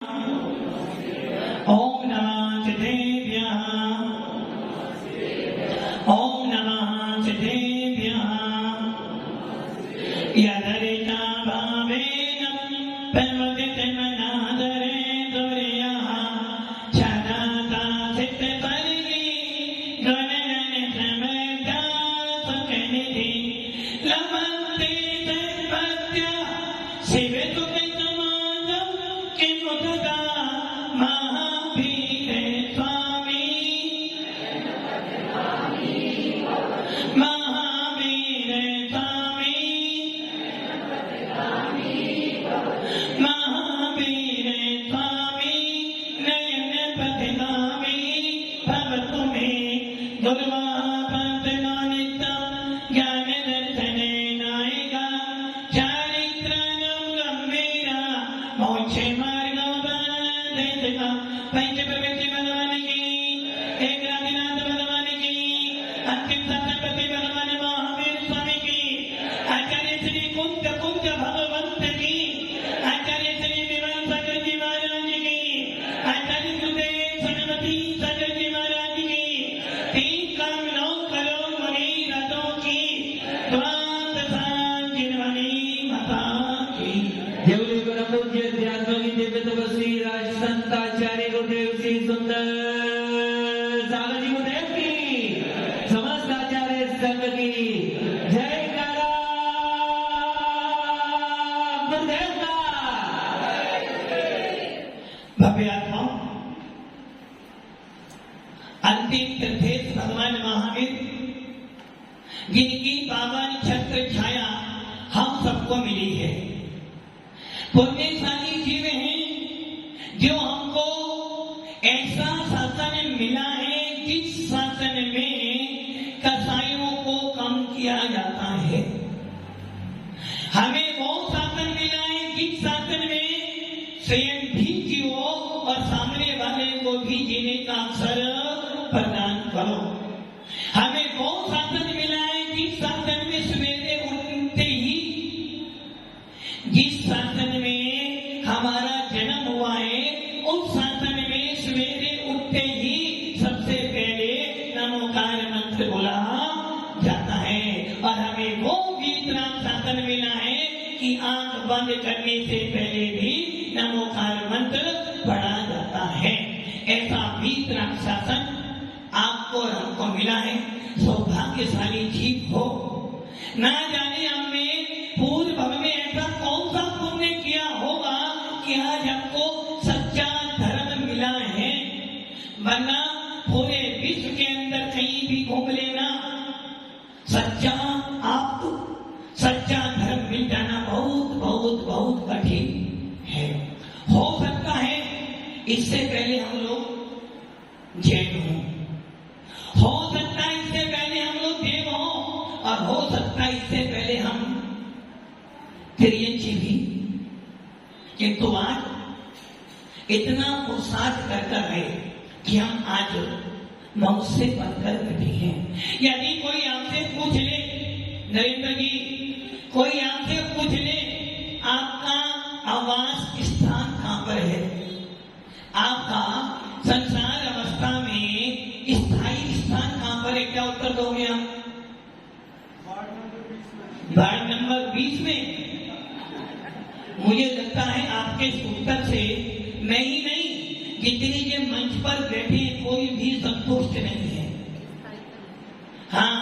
ओम नमः सिद्धेभ्यः ओम नमः सिद्धेभ्यः यदरिता भावेन प्रमुदितमनादरे दुर्यः छदाता सिद्धपरिगी गणगण समर्था सुखनिधि लभन्ते सत्पत्या शिवदुःखसमाजं किमुदगा महावीर स्वामी महावीर स्वामी महावीर स्वामी नयन पथिगामी भवतु मे दुर्वापतनानितं ज्ञान दर्शने नायिका चारित्रं गंभीरा मोक्षे पंचप्रवृत्ति भगवान की एक राधिनाथ भगवान की अंतिम सत्यपति भगवान महावीर स्वामी की आचार्य श्री कुंज भगवंत की आचार्य श्री विवाह सागर जी महाराज की आचार्य सुदेव सरस्वती सागर जी महाराज की तीन काम नौ करोड़ मुनि रथों की द्वाद सांजिनवनी माता की देवली परम पूज्य ध्यानयोगी दिव्य तपस्वी राज संताचार्य गुरुदेव श्री सुंदर सागर जी गुरुदेव की समस्त आचार्य संघ की जय करा गुरुदेव का भव्य आत्माओं अंतिम तीर्थेश भगवान महावीर जिनकी पावन छत्र छाया हम सबको मिली है पुण्यशाली जीव हैं जो हमको ऐसा शासन मिला है जिस शासन में कसाईयों को कम किया जाता है। हमें वो शासन मिला है जिस शासन में स्वयं भी जियो और सामने वाले को भी जीने का अवसर प्रदान करो। हमें वो शासन मिला है जिस शासन में सवेरे उठते ही जिस शासन में हमारा जन्म हुआ है उस शासन में सवेरे उठते ही सबसे पहले नमोकार मंत्र बोला जाता है और हमें वो वीतराग शासन मिला है कि आंख बंद करने से पहले भी नमोकार मंत्र पढ़ा जाता है। ऐसा वीतराग शासन आपको और हमको मिला है। सौभाग्यशाली जीव हो। ना जाने हमने पूर्व भव में ऐसा कौन सा पुण्य किया होगा कि आज हमको सच्चा धर्म मिला है। वरना पूरे विश्व के अंदर कहीं भी घूम लेना सच्चा धर्म मिल जाना बहुत बहुत बहुत कठिन है। हो सकता है इससे पहले हम लोग जैन हों, हो सकता है इससे पहले हम लोग देव हों और हो सकता है इससे पहले हम तिरयंची भी, किंतु आज इतना पुरुषार्थ करता है कि हम आज मौत से बनकर बैठे हैं। यदि कोई आपसे पूछ ले, नरेंद्र जी कोई आपसे पूछ ले आपका आवास स्थान कहां पर है, आपका संसार अवस्था में स्थायी स्थान कहां पर है, क्या उत्तर दोगे आप? वार्ड नंबर 20 में। मुझे लगता है आपके उत्तर से मैं ही नहीं जितने ये मंच पर बैठे कोई भी संतुष्ट नहीं है। हाँ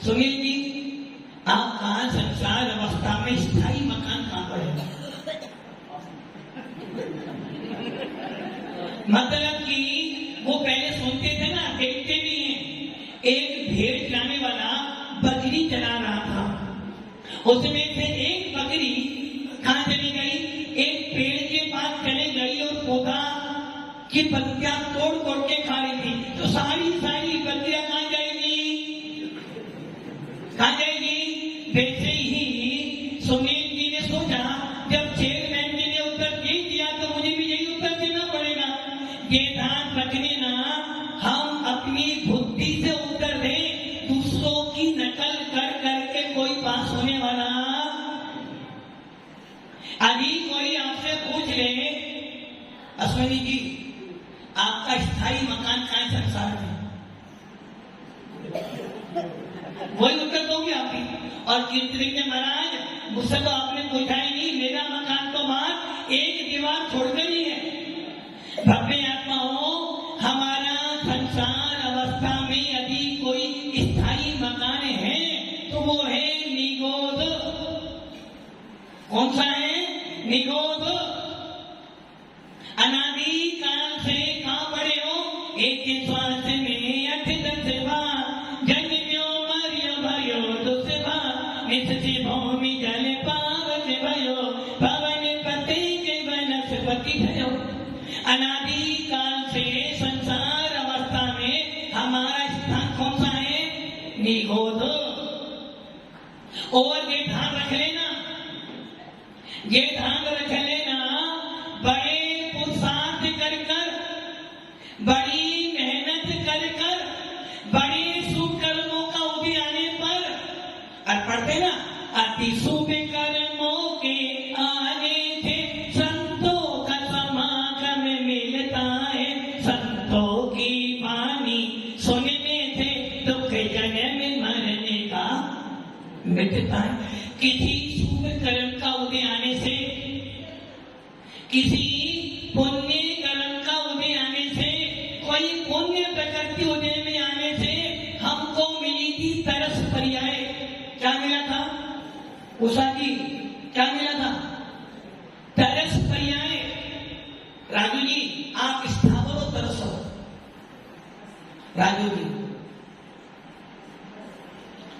सुनील जी, आपका संसार अवस्था में स्थायी मकान कहां पर है? मतलब कि वो पहले सुनते थे ना, देखते भी हैं। एक भेड़ चलाने वाला बकरी चला रहा था, उसमें से एक बकरी कहां चली गई? एक पेड़ के पास चली गई और पौधा की पत्तियां तोड़ तोड़ के खा रही थी। तो सारी पत्तियां कहां जाएगी? कहां जाएगी? वैसे ही सुनील जी ने सोचा, जब चेयरमैन जी ने उत्तर दे दिया तो मुझे भी यही उत्तर देना पड़ेगा। ये ध्यान रखने ना, हम अपनी बुद्धि से उत्तर दें, दूसरों की नकल कर करके कोई पास होने वाला। अभी कोई आपसे पूछ ले अश्विनी जी, आपका स्थायी मकान कहाँ है संसार में? वही उत्तर दोगे आप भी। और कीर्ति के महाराज, मुझसे तो आपने पूछा ही नहीं, मेरा मकान तो बात एक दीवार छोड़कर ही है। भव्य आत्माओं, हमारा संसार अवस्था में यदि कोई स्थायी मकान है तो वो है निगोध। कौन सा है? निगोध। अनादि काल से कहाँ पड़े हो? एक श्वास में अठ दस बार जन्म्यो मरियो भयो दुस बार नित्य भूमि जल पावन भयो पवन पति के वनस्पति भयो। अनादि काल से संसार अवस्था में हमारा स्थान कौन सा है? निगोध। और ये ध्यान रख लेना, ये ध्यान रख लेना, बड़े पुरुषार्थ कर कर, बड़ी मेहनत कर कर, बड़े शुभ कर्मों का उदय आने पर, और पढ़ते ना, अति शुभ कर्मों के आने से संतों का समागम मिलता है। संतों की वाणी सुनने से दुख जन्म मरने का मिटता है। किसी शुभ कर्म का उदय आने से, किसी पुण्य कर्म का उदय आने से, कोई पुण्य प्रकृति उदय में आने से हमको मिली थी तरस पर्याय। क्या मिला था उषा जी? क्या मिला था? तरस पर्याय। राजू जी, आप स्थावर हो तरस हो? राजू जी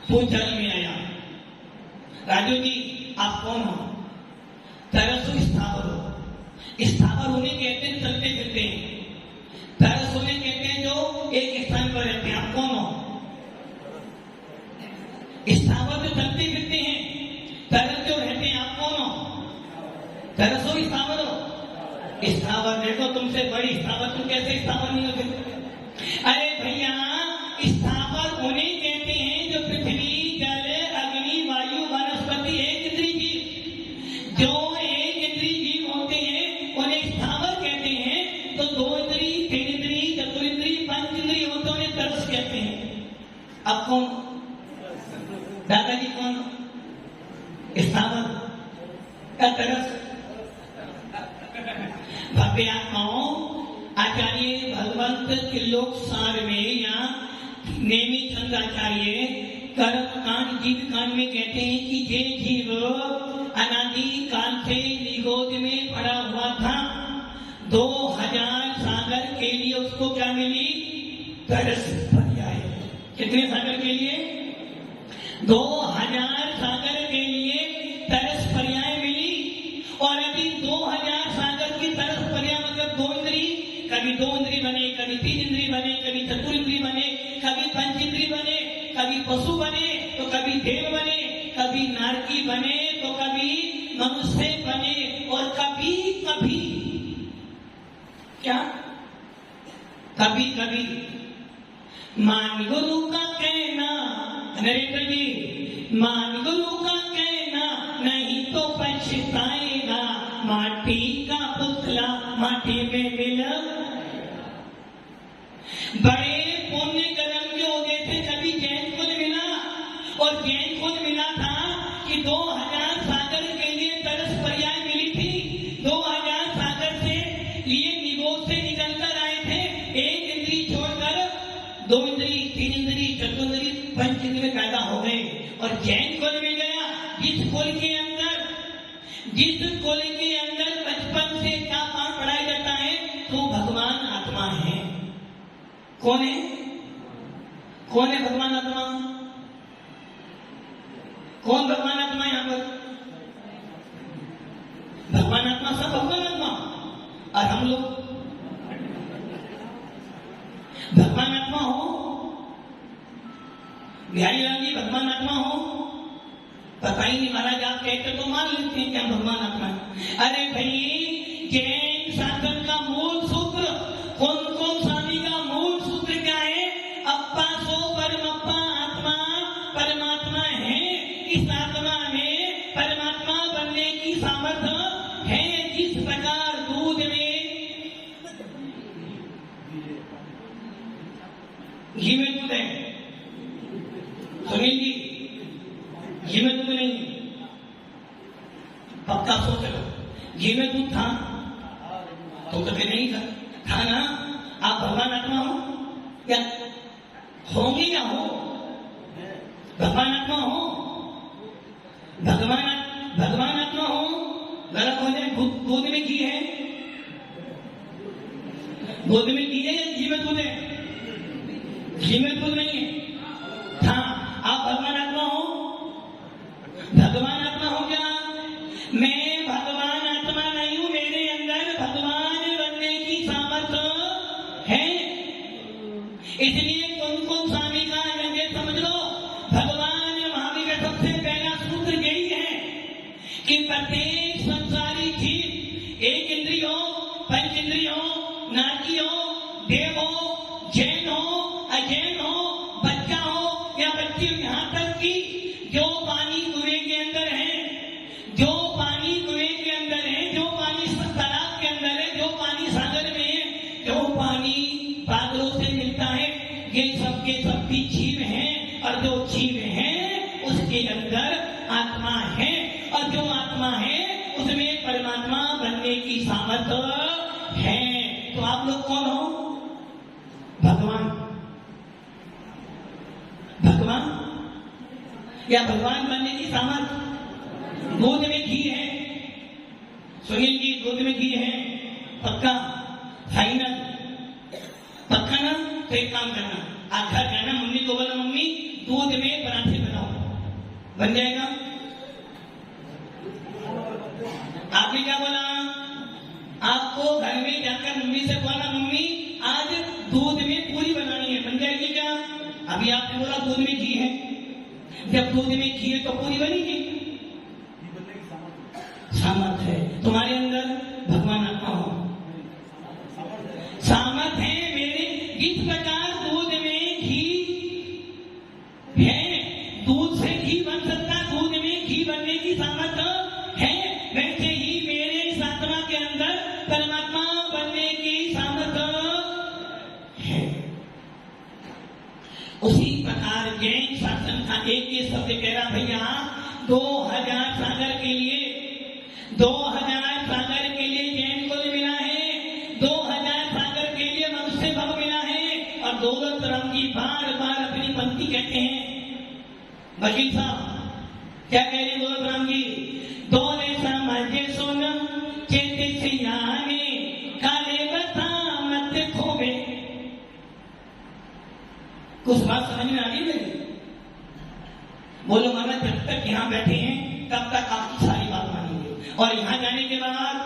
पूछल में आया, राजू जी आप कौन हो? तरस हो स्थावर हो? स्थावर होने कहते हैं चलते फिरते हैं, तरस होने कहते हैं जो एक स्थान पर रहते हैं। आप कौन हो? स्थावर जो चलते फिरते हैं, तरस जो रहते हैं। आप कौन हो? तरस हो स्थावर हो? स्थावर देखो, तुमसे बड़ी स्थावर, तुम कैसे स्थावर नहीं हो सकते? अरे भैया, स्थावर उन्हें कहते हैं जो पृथ्वी जल अग्नि वायु वनस्पति एक इंद्रिय जीव, जो एक इंद्रिय जीव होते हैं उन्हें स्थावर कहते हैं। तो दो इंद्रिय, तीन इंद्रिय, चतुर्इंद्रिय, पंच इंद्रिय होते उन्हें तरस कहते हैं। अब कौन? दादाजी कौन? स्थावर या तरस? भव्य आत्माओं, आचार्य भगवंत त्रिलोक सार में या नेमी चंद आचार्य कर्म कांड जीव कांड में कहते हैं कि ये जीव अनादि काल से निगोद में पड़ा हुआ था। 2000 सागर के लिए उसको क्या मिली? तरस पर्याय। कितने सागर के लिए? 2000 सागर के लिए तरस पर्याय मिली। और यदि 2000 सागर की तरस पर्याय मतलब दो इंद्री, कभी दो इंद्री बने, कभी तीन इंद्री बने, कभी चतुर्इंद्री बने, कभी पंच इंद्री बने, कभी पशु बने तो कभी देव बने, कभी नारकी बने तो कभी मनुष्य बने, और कभी कभी क्या, कभी कभी मान गुरु का कहना, नरेंद्र जी, मान गुरु का कहना नहीं तो पछताएगा, माटी का पुतला माटी में मिला। बड़े पुण्य कर्म के उदय से कभी जैन कुल मिला, और जैन कुल मिला था कि 2000 सागर के लिए तरस पर्याय मिली थी। 2000 सागर से लिए निगोद से निकल कर आए थे, एक इंद्री छोड़कर दो इंद्री, तीन इंद्री, चतुर्इंद्री, पंच इंद्री पैदा हो गए। और जैन कुल मिल गया, जिस कुल के अंदर बचपन से क्या पाठ पढ़ाया जाता है, तो भगवान आत्मा है। कौन है? कौन है भगवान आत्मा? कौन भगवान आत्मा है? यहां पर भगवान आत्मा, सब भगवान आत्मा। और हम लोग भगवान आत्मा हो? बिहारी लाल जी भगवान आत्मा हो? पता ही नहीं महाराज, आप कहते तो मान लेते हैं कि हम भगवान आत्मा है। अरे भाई, जैन शासन का मूल सूत्र, कौन स्वामी का मूल सूत्र क्या है? अप्पा सो परमप्पा आत्मा परमात्मा है। इस आत्मा में परमात्मा बनने की सामर्थ्य है। जिस प्रकार दूध में घी में दूध है, सुनील जी, घी में दूध नहीं, पक्का सोच लो। घी में दूध था तो कभी नहीं था ना। आप भगवान आत्मा हो या होंगे या हो? भगवान आत्मा हो, भगवान आत्मा हो। गलत हो जाए, दूध में घी है, दूध में घी है या घी में दूध है? घी में दूध नहीं है। हाँ, आप भगवान आत्मा हो, भगवान आत्मा हो क्या? मैं भगवान आत्मा नहीं हूं, मेरे अंदर भगवान बनने की सामर्थ्य है। इसलिए कुन स्वामी का ये समझ लो, भगवान महावीर का सबसे पहला सूत्र यही है कि प्रत्येक संसारी जीव, एक इंद्रिय हो, पंच इंद्रिय हो, नारकी हो, देव हो, जैन हो, अजैन हो, बच्चा हो या बच्ची हो, यहां तक कि जो पानी कुएं के अंदर है, जो पानी कुएं के अंदर है, जो पानी तालाब के अंदर है, जो पानी सागर में है, जो पानी बादलों से मिलता है, ये सबके सब भी जीव हैं। और जो जीव हैं उसके अंदर आत्मा है, और जो आत्मा है उसमें परमात्मा बनने की सामर्थ्य है। तो आप लोग कौन हो? भगवान, भगवान या भगवान बनने की सामर्थ्य? दूध में घी है, सुनील जी, दूध में घी है, पक्का, फाइनल, पक्का ना? तो एक काम करना, आप घर जाना, मम्मी को बोला मम्मी दूध में पराठे बनाओ, बन जाएगा। आपने क्या बोला? आपको घर में जाकर मम्मी से बोला मम्मी आज दूध में पूरी बनानी है, बन जाएगी क्या? अभी आपने बोला दूध में घी है, जब दूध में घी है तो पूरी बनेगी। सामर्थ है तुम्हारे अंदर, भगवान आत्मा हो, सामर्थ है मेरे। इस प्रकार दूध में घी है, दूध से घी बन सकता, दूध में घी बनने की सामर्थ है। वैसे ही मेरे इस आत्मा के अंदर परमात्मा बनने की सामर्थ है। उसी प्रकार जैन शासन का एक ही शब्द कह रहा, भैया 2000 सागर के लिए, 2000 सागर के लिए जैन कुल मिला है, 2000 सागर के लिए मनुष्य भव मिला है। और दौलत राम जी बार बार अपनी पंक्ति कहते हैं। वकील साहब क्या कह रहे हैं दौलत राम जी? दौले समझे सुन चेते सियाने, काले बता मत खोवे। कुछ बात समझ में आ रही है? बोलो महाराज, जब तक यहाँ बैठे हैं तब तक आपकी सारी बात मानेंगे, और यहाँ जाने के बाद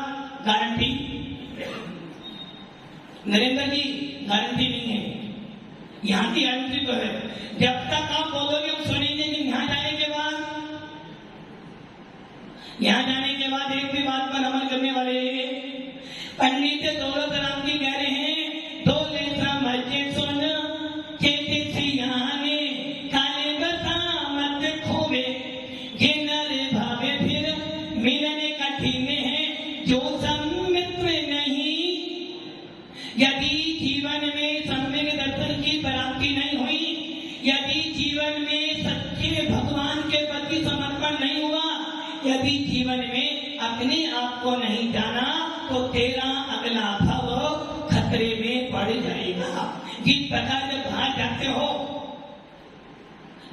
गारंटी, नरेंद्र जी गारंटी नहीं है, यहाँ की गारंटी तो है। जब तक आप बोलोगे हम सुनेंगे, लेकिन यहाँ जाने के बाद, यहाँ जाने के बाद एक भी बात पर अमल करने वाले पंडित दौलत राम जी कह रहे हैं, दौले समझे सुन चेते सियाने, काले बता मत खोवे, ये नरे भावे फिर मिलने कठिन है, जो सम्मित्र नहीं। यदि जीवन में सम्यक दर्शन की प्राप्ति नहीं हुई, यदि जीवन में सच्चे भगवान के प्रति समर्पण नहीं हुआ, यदि जीवन में अपने आप को नहीं जाना, तो तेरा अगला भव खतरे में पड़ जाएगा। जिस प्रकार जब बाहर जाते हो,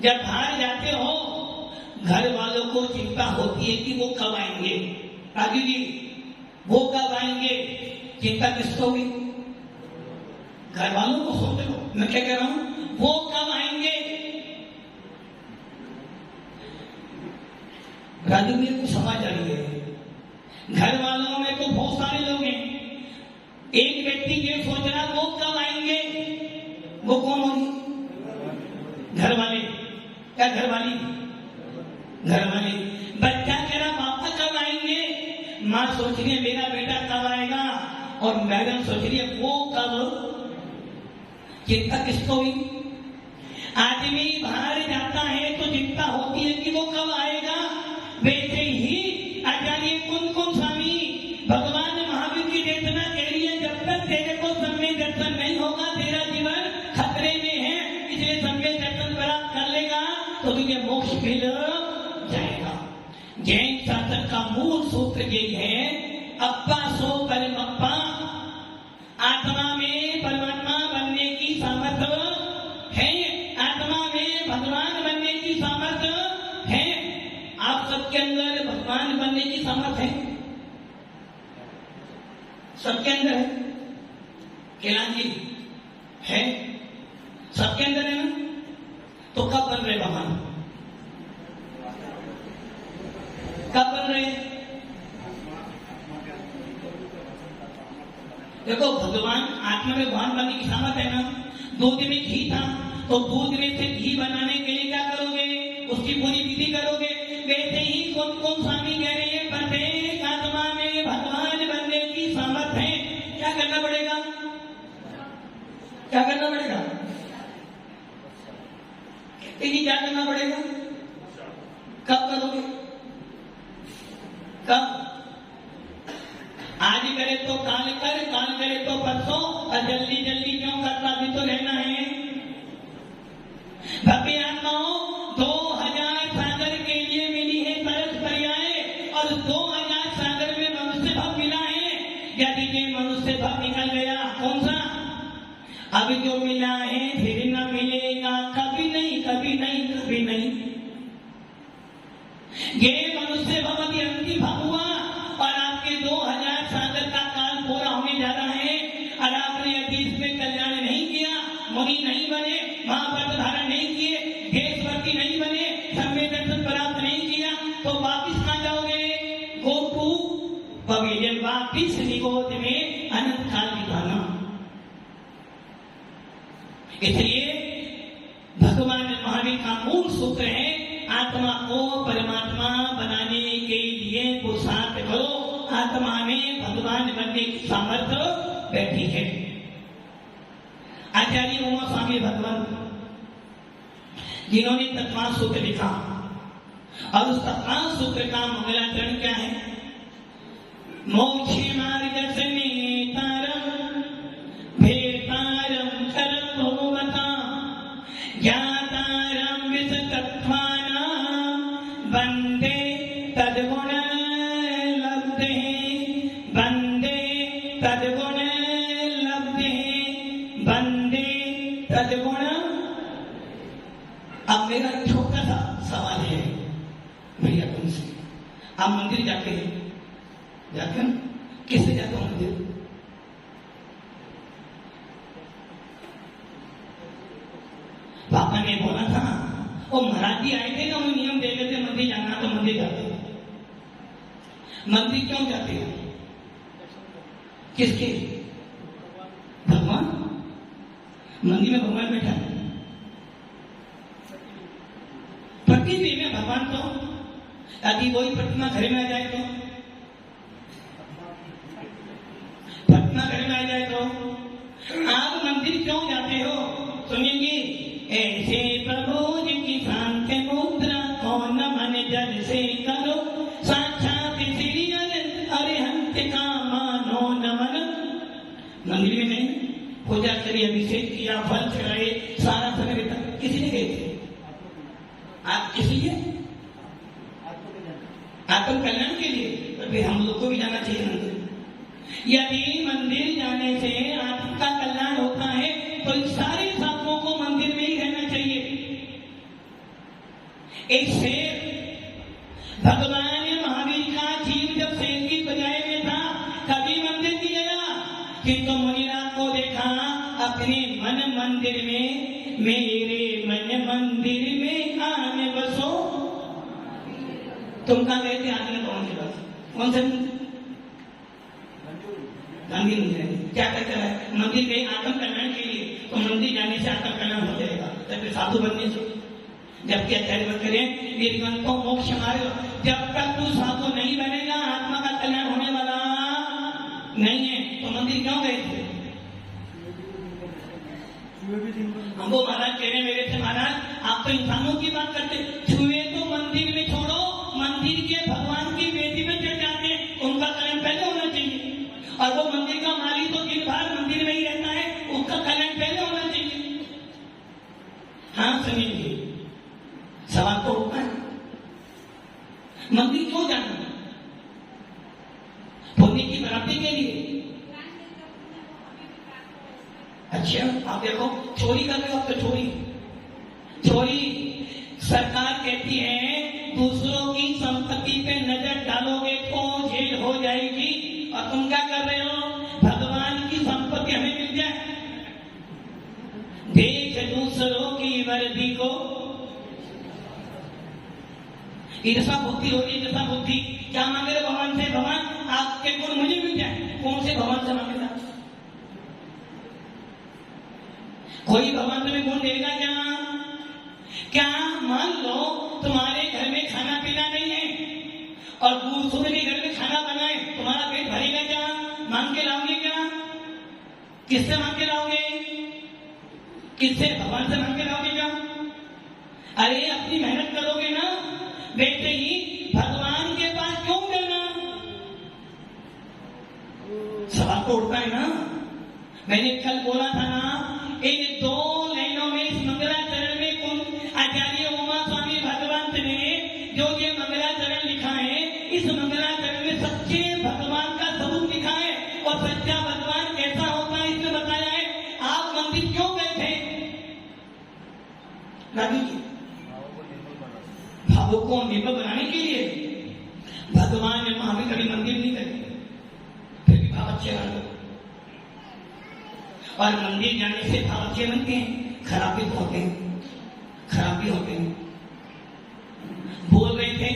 जब बाहर जाते हो, घर वालों को चिंता होती है कि वो कब आएंगे। राजू जी, वो कब आएंगे? चिंता किसको हुई? घर वालों को सोच लो, मैं क्या कह रहा हूं, वो कब आएंगे? राजू मेरे को समझ आ रही है, घर वालों में तो बहुत सारे लोग हैं। एक व्यक्ति ये सोच रहा वो कब आएंगे, वो कौन होगी? घर वाले। क्या घर वाली? घर वाले। बच्चा कह रहा पापा कब आएंगे, माँ सोच रही है मेरा बेटा कब आएगा, और मैडम सोच रही है वो कब। चिंता किसको हुई? आदमी बाहर जाता है तो चिंता होती है कि वो कब आएगा। वैसे ही आचार्य कुन स्वामी भगवान महावीर की चेतना कह रही है, जब तक तेरे को समय दर्शन नहीं होगा तेरा जीवन खतरे में है। मिल जाएगा। जैन शास्त्र का मूल सूत्र यही है, अप्पा सो परमप्पा। आत्मा में परमात्मा बनने की सामर्थ्य है, आत्मा में भगवान बनने की सामर्थ्य है। आप सबके अंदर भगवान बनने की सामर्थ्य है, सबके अंदर है। कैलाश जी है, सबके अंदर है ना? तो कब बन रहे भगवान? कब बन रहे? देखो, भगवान आत्मा में भगवान बनने की सामर्थ्य है ना। दूध में घी था, तो दूध में से घी बनाने के लिए क्या करोगे? उसकी पूरी विधि करोगे। वैसे ही कौन कौन स्वामी कह रहे हैं, प्रत्येक आत्मा में भगवान बनने की सामर्थ्य है। क्या करना पड़ेगा? क्या करना पड़ेगा? क्या करना पड़ेगा? कब करोगे? कब? आज करे तो काल कर, काल करे तो परसों, और जल्दी जल्दी क्यों करता भी तो रहना है। भव्य आत्माओं 2000 सागर के लिए मिली है तरस पर्याय, और 2000 सागर में मनुष्य भाव मिला है। यदि ये मनुष्य भाव निकल गया, कौन सा? अभी जो मिला है फिर न मिलेगा, कभी नहीं, कभी नहीं, कभी नहीं। ये मनुष्य भाव अभी अंतिम भाव हुआ, और आपके 2000 सागर का काल पूरा होने जा रहा है, और आपने यदि इसमें कल्याण नहीं किया, मुनि नहीं बने, महाव्रत धारण नहीं किए, देशभक्ति नहीं बने, सम्य दर्शन प्राप्त नहीं किया, तो वापिस कहाँ जाओगे? गो टू पवेलियन, वापिस निगोद में अनंत काल बिताना। इसलिए भगवान महावीर का मूल सूत्र है, आत्मा को परमात्मा बनाने के लिए पुरुषार्थ करो। आत्मा में भगवान बनने की सामर्थ्य बैठी है। आचार्य उमा स्वामी भगवान, जिन्होंने तत्वांश सूत्र लिखा, और उस तत्वांश सूत्र का मंगलाचरण क्या है? मोक्षे मार्ग से नेतारम भेतारम करम भगवता ज्ञातारम विसतत्वानां वंदे तद्गुण लब्धे, वंदे तद्गुण लब्धे, वंदे तद्गुण। अब मेरा छोटा सा सवाल है भैया तुमसे, आप मंदिर जाते हैं, जाते हैं? किससे जाते हो मंदिर? पापा ने बोला था, वो महाराज जी आए थे ना, वो नियम दे देते मंदिर जाना, तो मंदिर जाते। मंदिर क्यों जाते हो? किसके? भगवान। मंदिर में भगवान बैठा है, प्रकृति में भगवान। तो यदि वही प्रतिमा घर में आ जाए तो, प्रतिमा घर में आ जाए तो आप मंदिर क्यों जाते हो? सुनिएंगे, ऐसे प्रभु जी की शांति मुद्रा कौन मन जल से करो, साक्षात श्री अरिहंत का मानो नमन। मंदिर में नहीं, पूजा करी, अभिषेक किया, फल चढ़ाए, सारा समय बिता, किसी ने गए थे? आप किस लिए? आत्म कल्याण के लिए। तो फिर हम लोग को भी जाना चाहिए मंदिर। यदि मंदिर जाने से आत्मा का कल्याण होता है, तो इन सारे साधुओं को मंदिर में ही रहना चाहिए। एक शेर, भगवान महावीर का जीव जब शेर की बजाय में था, कभी मंदिर नहीं गया, किंतु मुनिराज को देखा अपने मन मंदिर में, मेरे मन मंदिर में आने बसो। तुम कहाँ गए थे? आदमी कौन के पास? कौन से मंदिर नहीं जाए? क्या कहता है? मंदिर गए आत्म कल्याण के लिए, तो मंदिर जाने से आत्म कल्याण हो जाएगा, तब साधु बनने से। जबकि आचार्य बन करें निर्गुण को मोक्ष मार्ग, जब तक तू साधु नहीं बनेगा, आत्मा का कल्याण होने वाला नहीं है। तो मंदिर क्यों गए थे? हमको महाराज कह रहे मेरे से, महाराज आप तो इंसानों की बात करते, छुए तो मंदिर में छोड़ो, मंदिर के भगवान की वेदी में चढ़ जाते हैं, उनका कल्याण पहले होना चाहिए। और वो मंदिर का मालिक तो दिन भर मंदिर में ही रहता है, उसका कल्याण पहले होना चाहिए। हाँ सुनिए, सवाल तो होता है। मंदिर क्यों जाना? पुण्य की प्राप्ति के लिए। अच्छा, आप देखो चोरी कर रहे हो, अब तो चोरी सरकार कहती है दूसरों की संपत्ति पे नजर डालोगे तो जेल हो जाएगी, और तुम क्या कर रहे हो? भगवान की संपत्ति हमें मिल जाए। देख दूसरों की वर्दी को, ईर्षा बुद्धि होगी, ईर्षा बुद्धि। क्या मांगे रहे भगवान से? भगवान आपके गुण मुझे मिल जाए। कौन से भगवान से मांगेगा? कोई भगवान तुम्हें गुण देगा क्या? मान लो तुम्हारे घर में खाना पीना नहीं है और दूसरों के घर में खाना बनाए, तुम्हारा पेट भरेगा क्या? मांग के लाओगे क्या? किससे मांग के लाओगे? किससे? भगवान से मांग के लाओगे क्या? अरे अपनी मेहनत करोगे ना। वैसे ही भगवान के पास क्यों जाना? सवाल तो उठता है ना। मैंने कल बोला था ना, इन 2 लाइनों में इस मंगलाचरण में कौन आचार्य उमा स्वामी भगवंत ने जो ये मंगलाचरण लिखा है, इस मंगलाचरण में सच्चे भगवान का स्वरूप लिखा है, और सच्चा भगवान कैसा होता है इसमें बताया है। आप मंदिर क्यों गए थे? भावों को निर्भर बनाने के लिए। भगवान ने हमें कभी मंदिर नहीं करे, फिर भी भाव अच्छे बन गए। और मंदिर जाने से भाव अच्छे बनते हैं, खराब भी होते हैं। बोल रहे थे,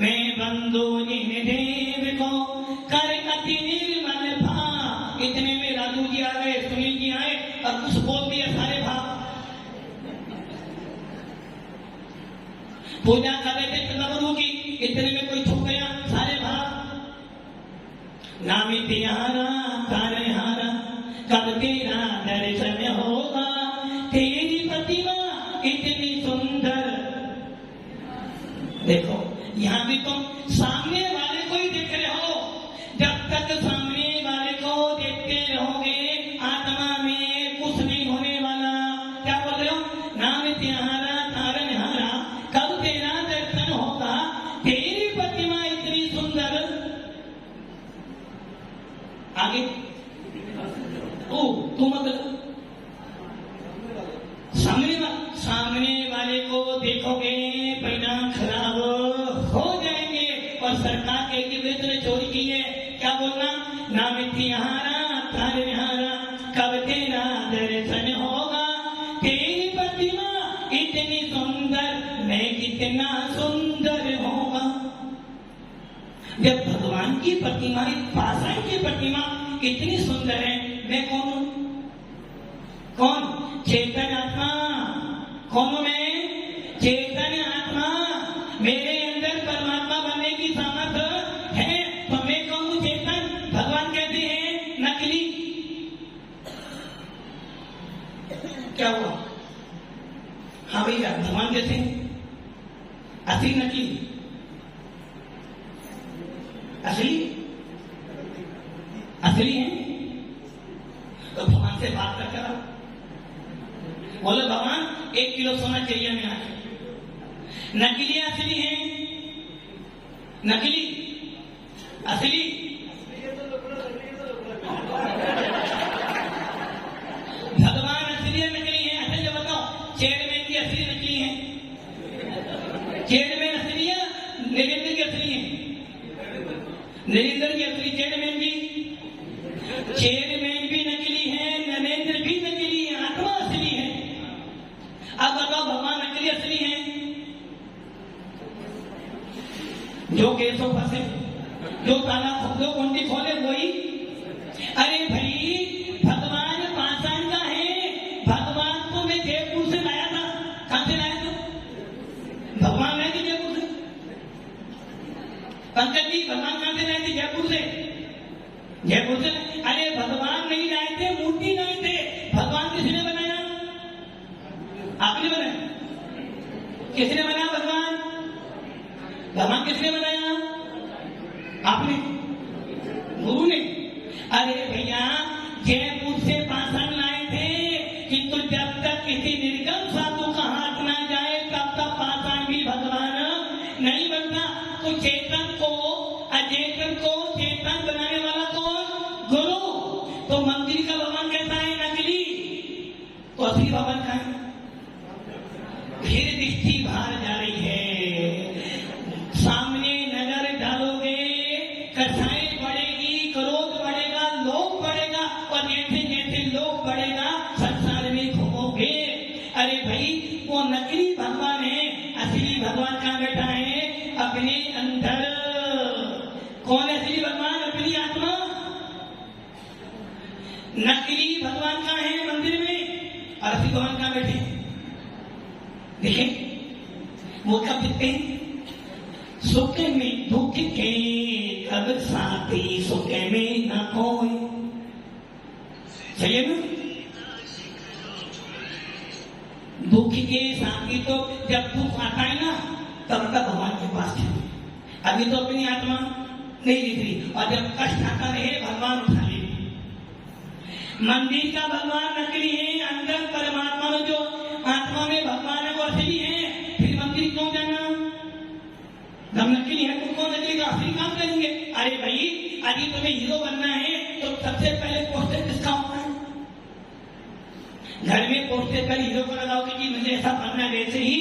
मैं बंदो जिन देव को कर अति निर्मल भाव। इतने में राजू जी आ गए, सुनील जी आए और कुछ बोल दिया सारे भाव। पूजा कर रहे थे चंद्रप्रभु की, इतने में कोई छू गया, सारे भाव। नामी तिहारा तारहारा कब तेरा दर्शन होगा, तेरी प्रतिमा इतनी सुंदर। देखो यहाँ भी तुम सामने वाले को ही देख रहे हो। जब तक सामने वाले को देखते रहोगे आत्मा में कुछ नहीं होने वाला। क्या बोल रहे हो? नाम तिहारा तारनहारा कब तेरा दर्शन होगा, तेरी प्रतिमा इतनी सुंदर। आगे तू मतलब सामने वाले को देखोगे परिणाम खराब हो जाएंगे। और सरकार कहेगी वे तुमने चोरी की है। क्या बोलना? नाम तिहारा तारनहारा कब तेरा दर्शन होगा, तेरी प्रतिमा इतनी सुंदर, मैं कितना सुंदर होगा। जब भगवान की प्रतिमा, पाषाण की प्रतिमा इतनी सुंदर है, मैं कौन हूं? कौन? चेतन आत्मा। कौन हूं मैं? चेतन आत्मा। मेरे अंदर परमात्मा बनने की सामर्थ्य है, तो मैं कौन हूं? चेतन। भगवान कहते हैं नकली। क्या हुआ? हाँ भैया, भगवान कहते हैं असली नकली? असली है। तो भगवान से बात कर करो, बोलो भगवान 1 किलो सोना चाहिए हमें आज। नकली असली है? नकली असली? भगवान असली है नकली है? असली बताओ। चेयरमैन की असली नकली है? चेयरमैन असली है? नरेंद्र की असली है? नरेंद्र की असली, चेयरमैन की? चेयरमैन भी नकली है, नरेंद्र भी नकली है, आत्मा असली है। अब बताओ भगवान नकली असली है? जो केसों फंसे, जो ताला जो कुंडी खोले वही। अरे भाई भगवान पाषाण का है। भगवान को मैं जयपुर से लाया था। कहां से लाया था? भगवान लाए थे जयपुर से। पंकज जी भगवान कहां से लाए थे? जयपुर से। जयपुर से? अरे भगवान नहीं लाए थे, मूर्ति लाए थे। भगवान किसने बनाया? आपने बनाया? किसने बनाया भगवान? भगवान किसने बनाया? आपने? गुरु ने? अरे भैया जयपुर से पाषाण लाए थे, किंतु जब तक किसी निर्गम साधु का हाथ ना जाए तब तक पाषाण भी भगवान नहीं बनता। तो तो मंदिर का भगवान कैसा है? नकली। तो असली भगवान का है। फिर दृष्टि बाहर जा रही है, सामने नजर डालोगे, कसाई बढ़ेगी, क्रोध बढ़ेगा, लोभ बढ़ेगा, और जैसे जैसे लोभ बढ़ेगा संसार में घूमोगे। अरे भाई, वो नकली भगवान है, असली भगवान कहाँ बैठा है? अपने अंदर। कौन है असली भगवान? अपनी आत्मा। नकली भगवान कहाँ है? मंदिर में। और असली भगवान कहाँ बैठे? देखें वो कब दिखते हैं? सुख में दुख के कब साथी, सुख में न कोई। सही है ना? दुख के साथी तो जब दुख आता है ना तब तक भगवान के पास है। अभी तो अपनी आत्मा नहीं दिख रही, और जब कष्ट आता रहे भगवान उठा ले। मंदिर का भगवान नकली है, अंदर परमात्मा में जो आत्मा में भगवान है वो असली है। फिर मंदिर क्यों जाना? जब नकली है तो कौन नकली का असली काम करेंगे? अरे भाई, यदि तुम्हें हीरो बनना है तो सबसे पहले पोस्टर किसका होना है? घर में पोस्टर पहले हीरो को लगाओगे कि मुझे ऐसा बनना है। वैसे ही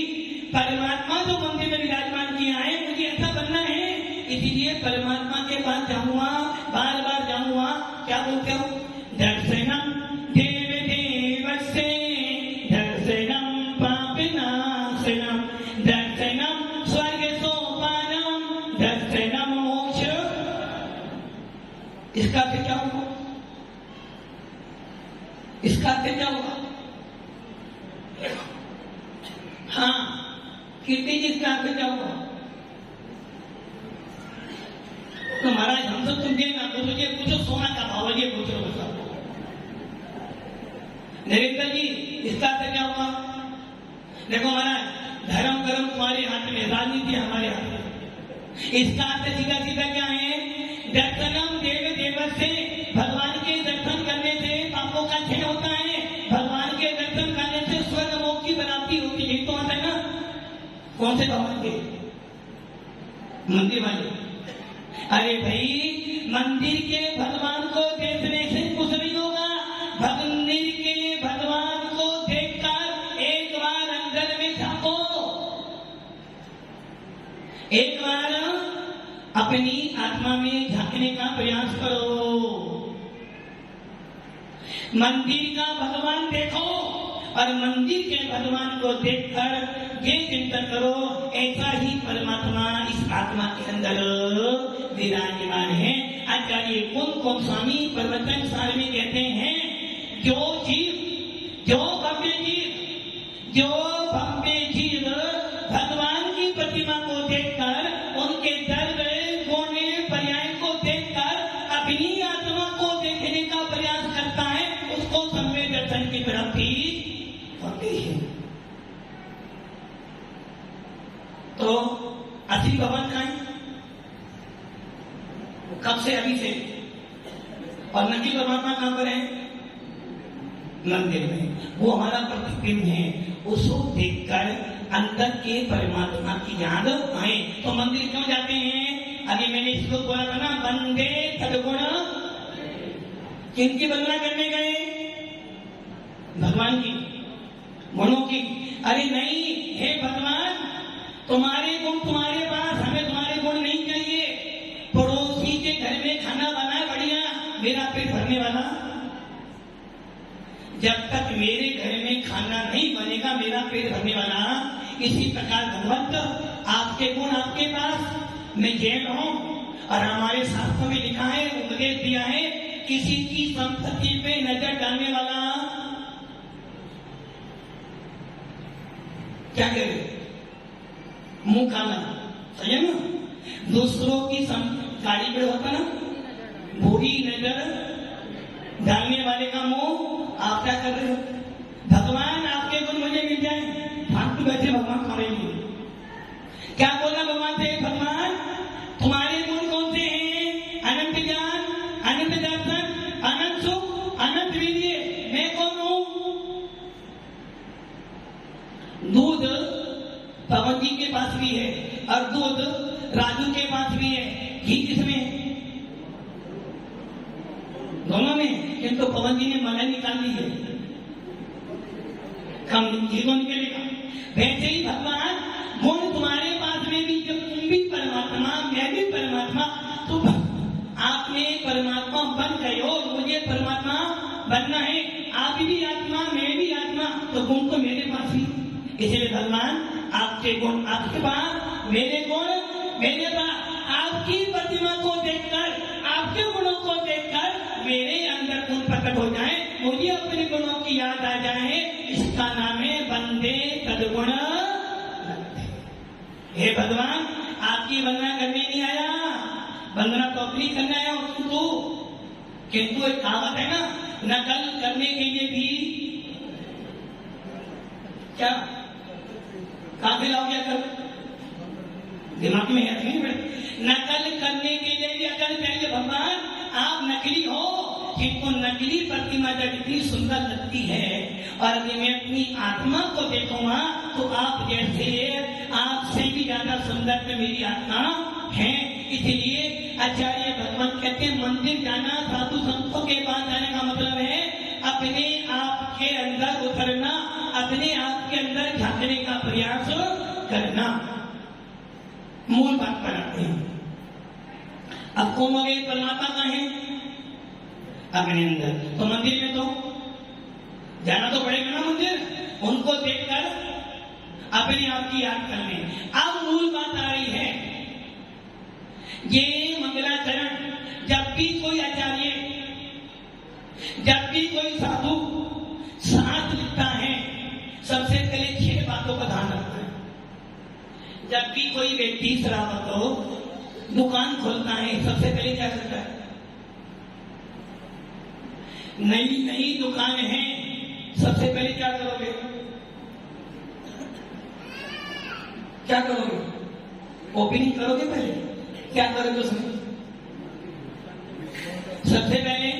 परमात्मा जो मंदिर में विराजमान किया है, मुझे ऐसा बनना है, इसीलिए परमात्मा के पास जाऊंगा, बार बार जाऊंगा। क्या बोलते हो? दर्शनम देव देवस्य, दर्शनम पापनाशनम, दर्शनम स्वर्ग सोपानम, दर्शनम मोक्ष। इसका अर्थ क्या होगा? इसका अर्थ क्या होगा? हाँ, कीर्ति जी, इसका अर्थ क्या होगा? तो महाराज हम तो तुम ना पूछो, पूछो सोना का भाव है, ये पूछो सबको। नरेंद्र जी, इसका अर्थ क्या हुआ? देखो महाराज, धर्म कर्म तुम्हारे हाथ में, राजनीति हमारे हाथ में। इसका अर्थ सीधा सीधा क्या है? दर्शनम देव देवस्य, भगवान के दर्शन करने से पापों का क्षय होता है, भगवान के दर्शन करने से स्वर्ग मोक्ष की प्राप्ति होती है। तो आता है ना? कौन से भगवान के? मंदिर वाले। अरे भाई, मंदिर के भगवान को देखने से कुछ नहीं होगा। मंदिर के भगवान को देखकर एक बार अंदर में झांको, एक बार अपनी आत्मा में झांकने का प्रयास करो। मंदिर का भगवान देखो और मंदिर के भगवान को देखकर ये चिंतन करो, ऐसा ही परमात्मा इस आत्मा के अंदर विराजमान है। आचार्य कुंद स्वामी प्रवचन सार में कहते हैं, जो जीव, जो भव्य जीव भगवान की प्रतिमा को देखकर, उनके दर्द कोने पर्याय को देखकर अपनी आत्मा को देखने का प्रयास करता है, उसको सम्यक दर्शन की प्राप्ति होती है। तो असली भगवान कहाँ है? कब से? अभी से। और नकली परमात्मा कहां पर है? मंदिर में। वो हमारा प्रतिबिंब है, उसको देखकर अंदर के परमात्मा की याद आए। तो मंदिर क्यों जाते हैं? अभी मैंने श्लोक बोला था ना, वंदे सद्गुण। किनकी वंदना करने गए? भगवान की, गुणों की। अरे नहीं, हे भगवान, तुम्हारे गुण तुम्हारे पास, हमें तुम्हारे गुण नहीं चाहिए। पड़ोसी के घर में खाना बना है बढ़िया, मेरा पेट भरने वाला। जब तक मेरे घर में खाना नहीं बनेगा मेरा पेट भरने वाला, इसी प्रकार भगवंत आपके गुण आपके पास। मैं जैन हूं और हमारे शास्त्रों में लिखा है, उपदेश दिया है, किसी की संपत्ति पे नजर डालने वाला क्या करे? मुंह खाना। सही है ना? दूसरों की गाड़ी पे होता ना, बुरी नजर डालने वाले का मुंह आप क्या कर रहे हो? भगवान आपके गुण मुझे मिल जाए, फालतू बैठे भगवान करेंगे। क्या बोलना भगवान से? भगवान तुम्हारे गुण कौन से हैं? अनंत ज्ञान, अनंत दर्शन, अनंत सुख, अनंत वीर्य। मैं कौन हूं? दूध पवन जी के पास भी है और दूध राजू के पास भी है। घी किसमें? दोनों में। किंतु पवन जी ने मलय निकाल दी है, कम जीवन निकलेगा। वैसे ही भगवान गुण तुम्हारे पास में भी, जब तुम भी परमात्मा मैं भी परमात्मा, तो आपने परमात्मा बन गए हो, मुझे परमात्मा बनना है, आप भी आत्मा मैं भी आत्मा, तो गुण तो मेरे पास ही। इसलिए भगवान आपके गुण आपके पास, मेरे गुण मेरे पास। आपकी प्रतिमा को देखकर, आपके गुणों को देखकर मेरे अंदर गुण प्रकट हो जाए, मुझे अपने गुणों की याद आ जाए, इसका नाम है वंदे तद्गुण। हे भगवान, आपकी वंदना करने नहीं आया, वंदना तो अपनी करने आया किंतु एक कहावत है ना, नकल करने के लिए भी क्या काफी लाओगे अकल, दिमाग में है नहीं बड़े। नकल करने के लिए भी अकल चाहिए। भगवान आप नकली हो, किंतु नकली प्रतिमा जब इतनी सुंदर लगती है, और यदि मैं अपनी आत्मा को देखूंगा तो आप जैसे, आपसे भी ज्यादा सुंदर तो मेरी आत्मा है। इसलिए आचार्य भगवान कहते हैं, मंदिर जाना, साधु संतों के पास जाने का मतलब है अपने आप के अंदर उतरना, अपने आप के अंदर झांकने का प्रयास करना। मूल बात पर आते हैं। अब कौन हो गए परमात्मा का है अपने अंदर, तो मंदिर में तो जाना तो पड़ेगा ना मंदिर, उनको देखकर अपने आप की याद करने। अब मूल बात आ रही है, ये मंगलाचरण, जब भी कोई आचार्य, जब भी कोई साधु शास्त्र लिखता है, सबसे पहले 6 बातों का ध्यान रखता है। जब भी कोई व्यक्ति श्रावक हो, दुकान खोलता है, सबसे पहले क्या करता है? नई नई दुकान है, सबसे पहले क्या करोगे? क्या करोगे? ओपनिंग करोगे पहले? क्या करोगे उसमें? सबसे पहले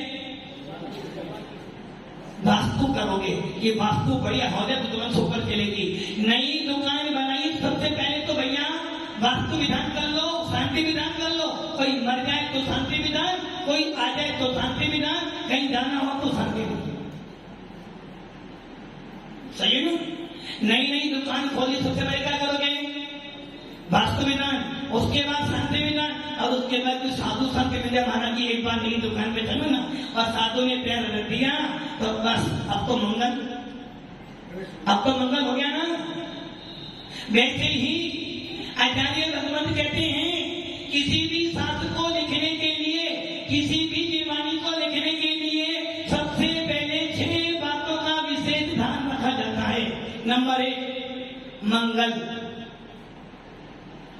वास्तु करोगे कि वास्तु बढ़िया हो जाए तो तुरंत ऊपर चलेगी। नई दुकान बनाई, सबसे पहले तो भैया वास्तु विधान कर लो, शांति विधान कर लो। कोई मर जाए तो शांति विधान, कोई आ जाए तो शांति विधान, कहीं जाना हो तो शांति विधान। सही है ना? नई नई दुकान खोली, सबसे पहले क्या करोगे? वास्तु विधान, उसके बाद शांति विधान, और उसके बाद कोई साधु संत मिल जाए, महाराज जी एक बार नई दुकान पे चलो ना, और साधु ने पैर रख दिया तो बस अब तो मंगल हो गया ना। वैसे ही आचार्य भगवान कहते हैं, किसी भी शास्त्र को लिखने के लिए, किसी भी जीवानी को लिखने के लिए सबसे पहले 6 बातों का विशेष ध्यान रखा जाता है। नंबर 1 मंगल।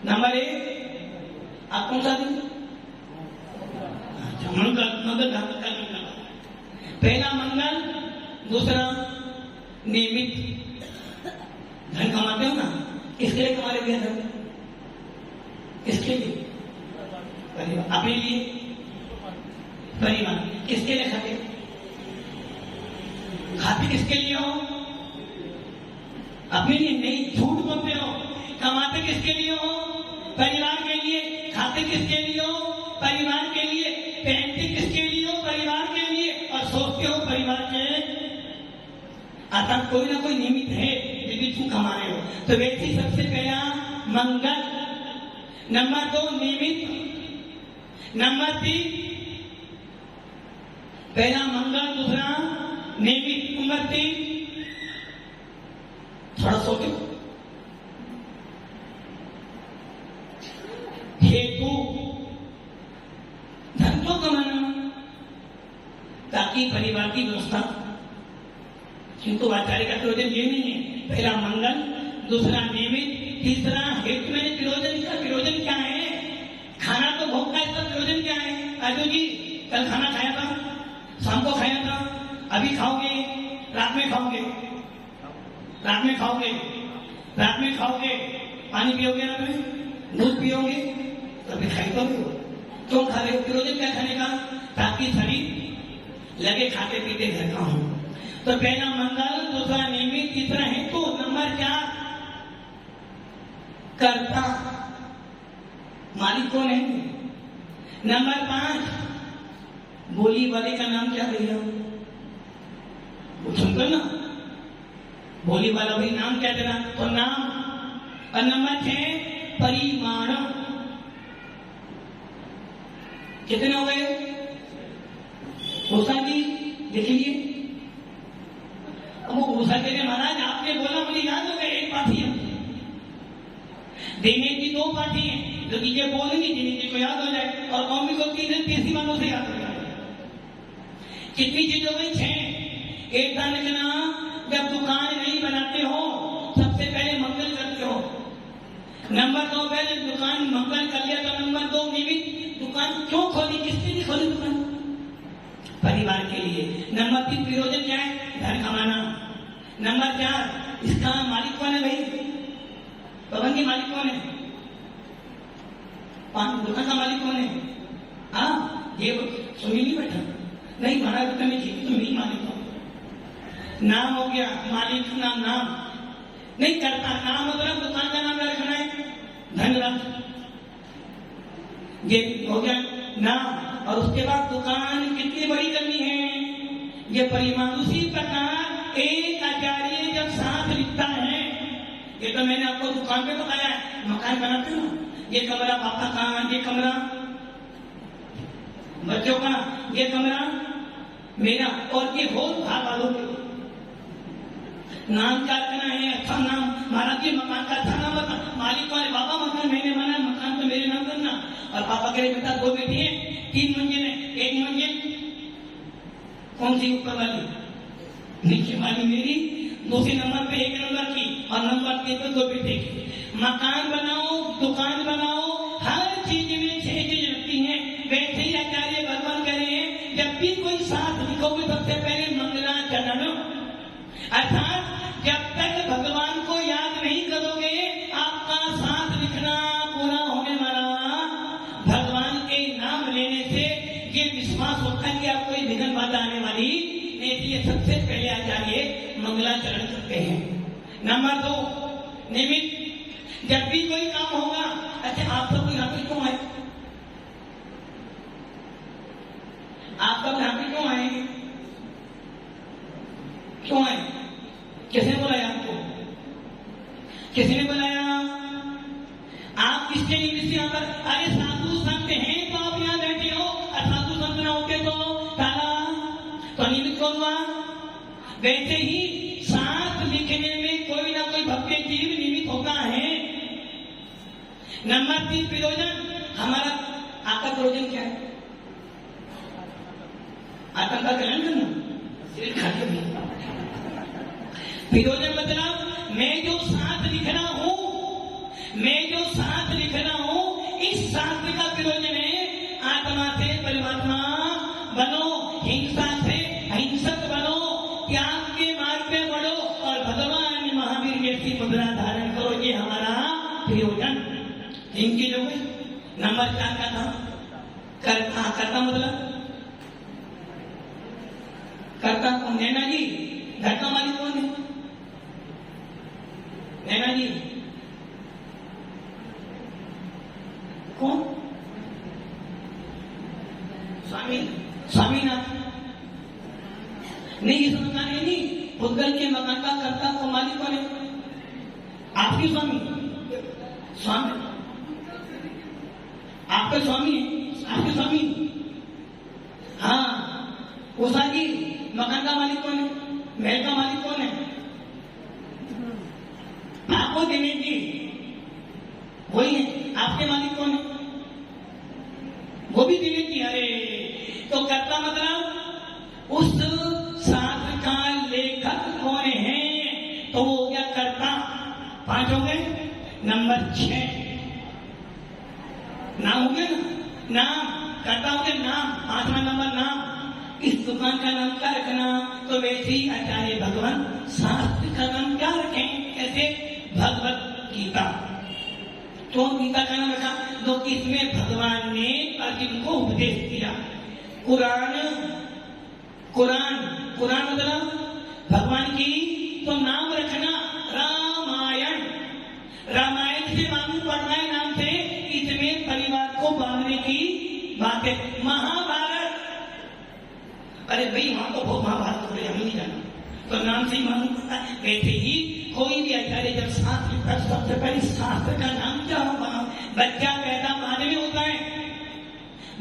नंबर 1 आप कौन सा दिन? मंगल। पहला मंगल, दूसरा नियमित। धन कमाते हो ना, किसके लिए कमा रहे धन? किसके लिए? परिवार। अपने लिए परिवार। किसके लिए खाते? खाते किसके लिए हो? अपने लिए नहीं, झूठ बोलते हो। कमाते किसके लिए हो? परिवार के लिए। खाते किसके लिए हो? परिवार के लिए। पहनते किसके लिए हो? परिवार के लिए। और सोचते हो परिवार के। आता कोई ना कोई निमित्त है यदि तुम कमा रहे हो तो। व्यक्ति सबसे पहला मंगल, नंबर 2 निमित्त, नंबर 3 पहला मंगल, दूसरा निमित्त, नंबर 3 थोड़ा सोचो, हेतु। धन तो कमाना ताकि परिवार की व्यवस्था, किंतु आचार्य का प्रयोजन ये नहीं है। पहला मंगल, दूसरा नियमित, तीसरा हेतु। मैंने प्रयोजन का प्रयोजन क्या है? खाना तो भोग का, इसका प्रयोजन क्या है? राजू जी कल खाना खाया था, शाम को खाया था, अभी खाओगे, रात में खाओगे, रात में खाओगे, रात में खाओगे, पानी पियोगे, रात में दूध पियोगे, तभी खाई तो क्यों खा रहे हो? प्रयोजन क्या खाने का? ताकि शरीर लगे खाते पीते घर का हो। तो पहला मंगल, दूसरा नियमित, तीसरा हेतु, नंबर 4 कर्ता। मालिक कौन है? नंबर 5 बोली वाले का नाम क्या भैया? सुनकर ना, बोली वाला भाई नाम क्या देना? तो नाम। और नंबर 6 परिमाण। कितने हो गए? भूषा जी देख लीजिए। अब वो भूषा कहते महाराज आपने बोला मुझे याद हो गया, एक पाठी है। देने की 2 पाठी है, जो चीजें बोलेंगी जिन्हें जी को याद हो जाए, और कौमी को तीसरी मानों से याद हो जाए। कितनी चीज हो गई? 6। एक था लिखना, जब दुकान नहीं बनाते हो सबसे पहले मंगल करते हो। नंबर 2 पहले दुकान मंगल कर लिया तो नंबर 2 निमित्त दुकान क्यों खोली, किसके लिए खोली दुकान? परिवार के लिए। नंबर 3 प्रयोजन क्या है? धन कमाना। नंबर 4 इसका मालिक कौन है भाई? पवन के मालिक कौन है? दुकान का मालिक कौन है? हाँ ये सुनी नहीं बैठा नहीं महाराज तो नहीं मालिक हो। नाम हो गया मालिक नाम, नाम नहीं करता। नाम मतलब दुकान का नाम रखना है, धनराज ये हो गया नाम। और उसके बाद दुकान कितनी बड़ी करनी है, ये परिमाण। उसी प्रकार एक आचार्य जब साथ लिखता है, ये तो मैंने आपको दुकान पे बताया है, मकान बनाते हो, ये कमरा पापा का, ये कमरा बच्चों का, ये कमरा मेरा, और ये होल भाग वालों के। नाम क्या रखना है? अच्छा नाम। महाराज जी मकान का अच्छा नाम बता। मालिक वाले बाबा मकान मैंने बना, मकान तो मेरे नाम करना। और पापा कह रहे बेटा 2 बेटी है, 3 मंजिल है, 1 मंजिल कौन सी ऊपर वाली? नीचे वाली मेरी, दूसरे नंबर पे 1 नंबर की, और नंबर 3 पे 2 बेटे की। मकान बनाओ, दुकान बनाओ, हर चीज में 6 चीज लगती है। वैसे ही आचार्य भगवान कह रहे हैं, जब भी कोई साथ लिखोगे सबसे पहले मंगलाचरण। अर्थात जब तक भगवान को याद नहीं करोगे आपका साथ लिखना पूरा होने वाला। भगवान के नाम लेने से ये विश्वास होता है कि आपको कोई विघ्न बाधा आने वाली नहीं। इसलिए सबसे पहले आचार्य मंगलाचरण करते हैं। नंबर 2 निमित्त। जब भी कोई काम होगा, अच्छा आप सब यहाँ पे क्यों आए? आप सब यहाँ पे क्यों आए? क्यों आए? किसने बुलाया आपको? किसने बुलाया? आप किसके निमित्त यहाँ पर? अरे साधु संत हैं तो आप यहाँ बैठे हो, और साधु संत ना होते तो ताला तो निमित्त कौन हुआ? वैसे ही साथ लिखने में कोई ना कोई भव्य जीव निमित्त होता है। नंबर 3 प्रयोजन। हमारा आपका प्रयोजन क्या है? आत्मा का कल्याण करना, सिर्फ खाते भी। प्रयोजन मतलब मैं जो साथ लिख रहा हूं, मैं जो साथ लिख रहा हूं, इस शास्त्र का प्रयोजन है आत्मा से परमात्मा बनो, हिंसा से अहिंसक बनो, त्याग के मार्ग पे बढ़ो, और भगवान महावीर जैसी मुद्रा धारण करो। ये हमारा प्रयोजन। 3 चीज हो गई। नंबर 4 का था कर्ता। कर्ता मतलब कर्ता कौन? नैना जी घर का मालिक कौन है? नैना जी कौन? स्वामीनाथ नहीं, ये समझना नहीं। पुद्गल के मकान का कर्ता को मालिक कौन है? आपके स्वामी। स्वामी आपके स्वामी है, आपके स्वामी। हाँ उषा जी मकान का मालिक कौन है? महल का मालिक कौन है? आपको देने की वही है। आपके मालिक कौन है? वो भी देने की। अरे तो कर्ता मतलब उस शास्त्र का लेखक कौन है, तो वो हो गया कर्ता। 5 हो गए। नंबर 6 नाम हो गया ना, नाम। कर्ता हो गया नाम। 5वां नंबर नाम। इस दुकान का नाम क्या रखना? तो वैसे ही आचार्य भगवान शास्त्र का नाम क्या रखें? कैसे? भगवत गीता। तो गीता का नाम रखा क्योंकि इसमें भगवान ने अर्जुन को उपदेश दिया। कुरान, कुरान, कुरान मतलब भगवान की। तो नाम रखना रामायण। रामायण से मालूम पड़ना है नाम से, इसमें परिवार को बांधने की बात है। महाभारत, बहुत महाभारत बोले हमें नहीं जाना, तो नाम से ही मालूम पड़ता है। वैसे ही कोई भी आचार्य जब सांस लेता है सबसे पहले शास्त्र का नाम क्या होगा? बच्चा पैदा बाद में होता है,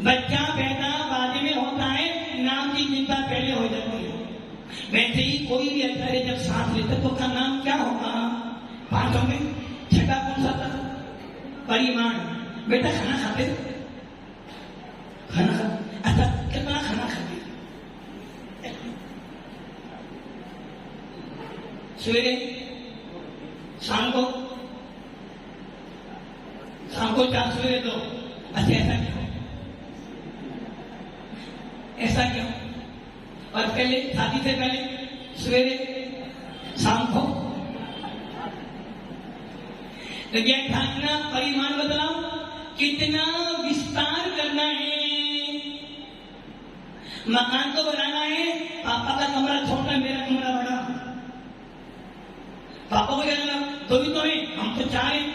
बच्चा पैदा बाद में होता है, नाम की चिंता पहले हो जाती है। वैसे ही कोई भी आचार्य जब सांस लेता तो उसका नाम क्या होगा? पांचों में छठा कौन सा था? परिमाण। बेटा खाना खाते, खाना खा, अच्छा कितना खाना खाते? सवेरे, शाम को 4, सवेरे 2। अच्छा ऐसा क्यों? ऐसा क्यों? और पहले शादी से पहले सवेरे, शाम को। तो यह ढांकना परिमाण बदलाओ, कितना विस्तार करना है। मकान तो बनाना है, पापा का कमरा छोटा, मेरा कमरा बड़ा। पापा को क्या करना? 2 ही तो है, हम तो 4 हैं,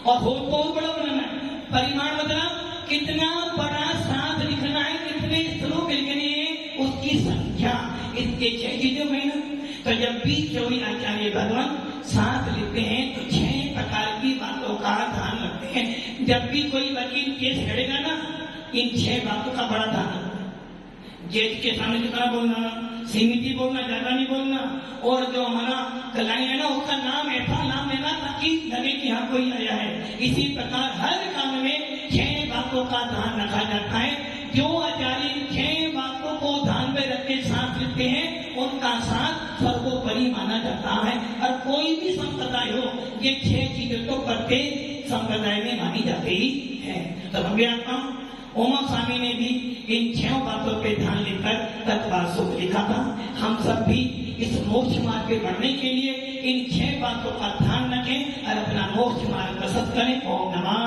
और हो तो और बड़ा बनाना है। परिमाण बदलाओ, कितना बड़ा साथ लिखना है, कितने श्लोक लिखने हैं, उसकी संख्या, इसके 6 चीजों में ना। तो जब भी कोई आचार्य भगवान साथ लेते हैं तो 6 प्रकार की बातों का ध्यान रखते हैं। जब भी कोई वकील केस लड़ेगा ना, इन 6 बातों का बड़ा ध्यान रखना। जज के सामने कितना बोलना, सीमित बोलना, ज्यादा नहीं बोलना, और जो हमारा क्लाइंट है ना उसका नाम ऐसा नाम लेना ताकि लगे कि हाँ कोई आया है। इसी प्रकार हर काम में 6 बातों का ध्यान रखा जाता है। जो आचार्य 6 बातों को ध्यान में रख के साथ लेते हैं उनका साथ सर्वोपरि माना जाता है। और कोई भी संप्रदाय हो, ये 6 चीजें तो प्रत्येक संप्रदाय में मानी जाती ही है। तो हम भी आता हूँ, ओमा स्वामी ने भी इन 6 बातों पे ध्यान लेकर तत्वासुख लिखा था। हम सब भी इस मोक्ष मार्ग पे बढ़ने के लिए इन 6 बातों का ध्यान रखें और अपना मोक्ष मार्ग प्रशस्त करें। ओम नमः